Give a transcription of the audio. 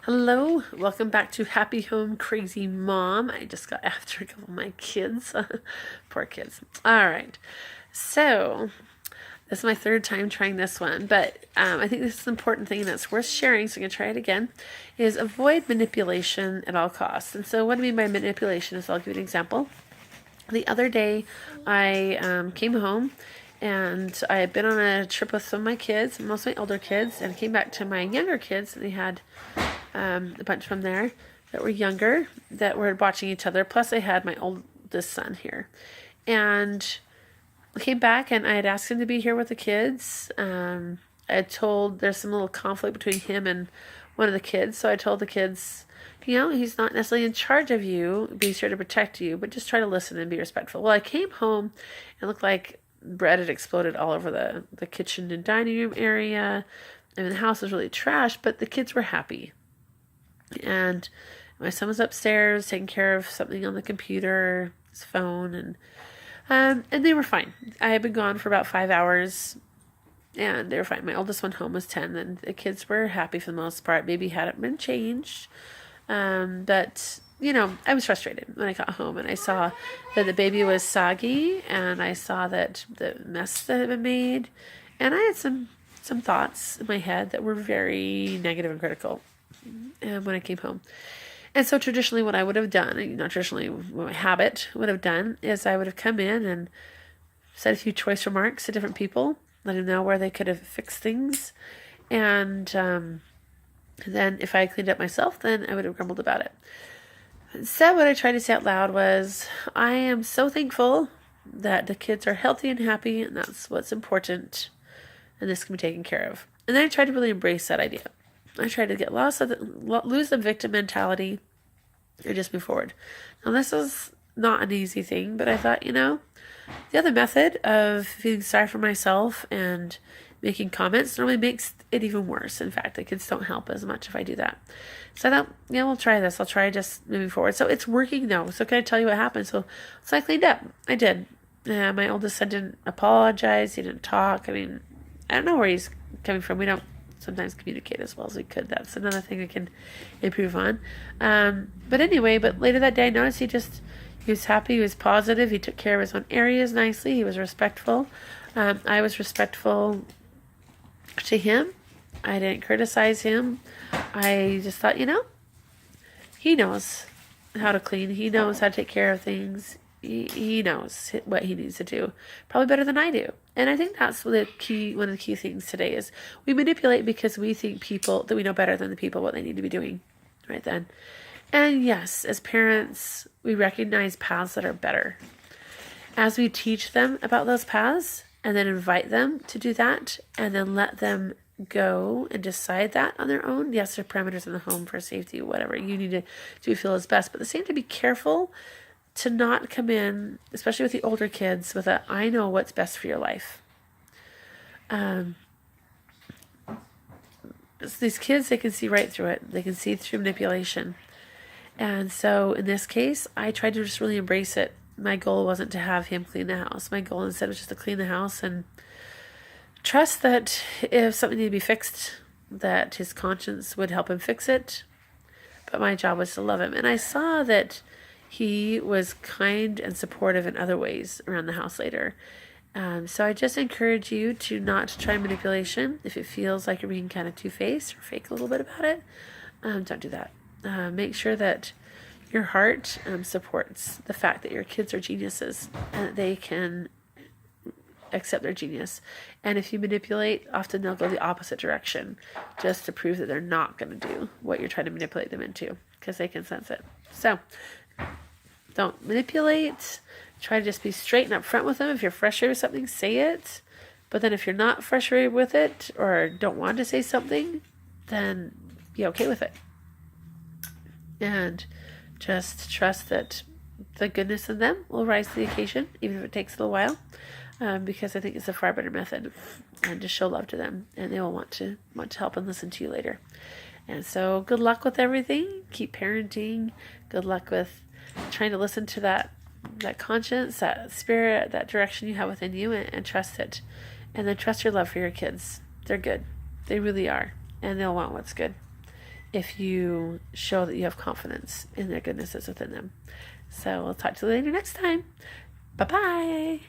Hello, welcome back to Happy Home Crazy Mom. I just got after a couple of my kids. Poor kids. All right. So, this is my third time trying this one, but I think this is an important thing that's worth sharing, so I'm going to try it again, is avoid manipulation at all costs. And so what I mean by manipulation is I'll give you an example. The other day, I came home and I had been on a trip with some of my kids, most of my older kids, and I came back to my younger kids, and they had a bunch from there that were younger that were watching each other. Plus, I had my oldest son here. And I came back and I had asked him to be here with the kids. I had told there's some little conflict between him and one of the kids. So I told the kids, he's not necessarily in charge of you. Be sure to protect you, but just try to listen and be respectful. Well, I came home and it looked like bread had exploded all over the kitchen and dining room area. I mean, the house was really trashed, but the kids were happy. And my son was upstairs taking care of something on the computer, his phone, and they were fine. I had been gone for about 5 hours, and they were fine. My oldest one home was 10, and the kids were happy for the most part. Baby hadn't been changed, but I was frustrated when I got home, and I saw that the baby was soggy, and I saw that the mess that had been made, and I had some thoughts in my head that were very negative and critical when I came home. And so traditionally what I would have done, not traditionally, what my habit would have done is I would have come in and said a few choice remarks to different people, let them know where they could have fixed things. And then if I cleaned up myself, then I would have grumbled about it. Instead, what I tried to say out loud was, I am so thankful that the kids are healthy and happy, and that's what's important, and this can be taken care of. And then I tried to really embrace that idea. I tried to lose the victim mentality and just move forward. Now, this is not an easy thing, but I thought, the other method of feeling sorry for myself and making comments normally makes it even worse. In fact, the kids don't help as much if I do that. So I thought, we'll try this. I'll try just moving forward. So it's working now. So can I tell you what happened? So I cleaned up. I did. My oldest son didn't apologize. He didn't talk. I mean, I don't know where he's coming from. We don't sometimes communicate as well as we could. That's another thing I can improve on. But later that day I noticed he was happy, he was positive, he took care of his own areas nicely, he was respectful. I was respectful to him. I didn't criticize him. I just thought, he knows how to clean, he knows how to take care of things. He knows what he needs to do, probably better than I do. And I think that's one of the key things today is we manipulate because we think that we know better than the people what they need to be doing right then. And yes, as parents, we recognize paths that are better. As we teach them about those paths and then invite them to do that and then let them go and decide that on their own. Yes, there are parameters in the home for safety, whatever you need to do feel is best, but at the same time, be careful to not come in, especially with the older kids, with I know what's best for your life. These kids, they can see right through it. They can see through manipulation. And so in this case, I tried to just really embrace it. My goal wasn't to have him clean the house. My goal instead was just to clean the house and trust that if something needed to be fixed, that his conscience would help him fix it. But my job was to love him. And I saw that he was kind and supportive in other ways around the house later. So I just encourage you to not try manipulation. If it feels like you're being kind of two-faced or fake a little bit about it, don't do that. Make sure that your heart supports the fact that your kids are geniuses and that they can accept their genius. And if you manipulate, often they'll go the opposite direction just to prove that they're not going to do what you're trying to manipulate them into because they can sense it. So don't manipulate. Try to just be straight and upfront with them. If you're frustrated with something, say it. But then if you're not frustrated with it or don't want to say something, then be okay with it. And just trust that the goodness in them will rise to the occasion, even if it takes a little while, because I think it's a far better method. And just show love to them, and they will want to help and listen to you later. And so good luck with everything. Keep parenting. Good luck with trying to listen to that conscience, that spirit, that direction you have within you, and trust it. And then trust your love for your kids. They're good. They really are. And they'll want what's good. if you show that you have confidence in their goodnesses within them. So we'll talk to you later next time. Bye-bye.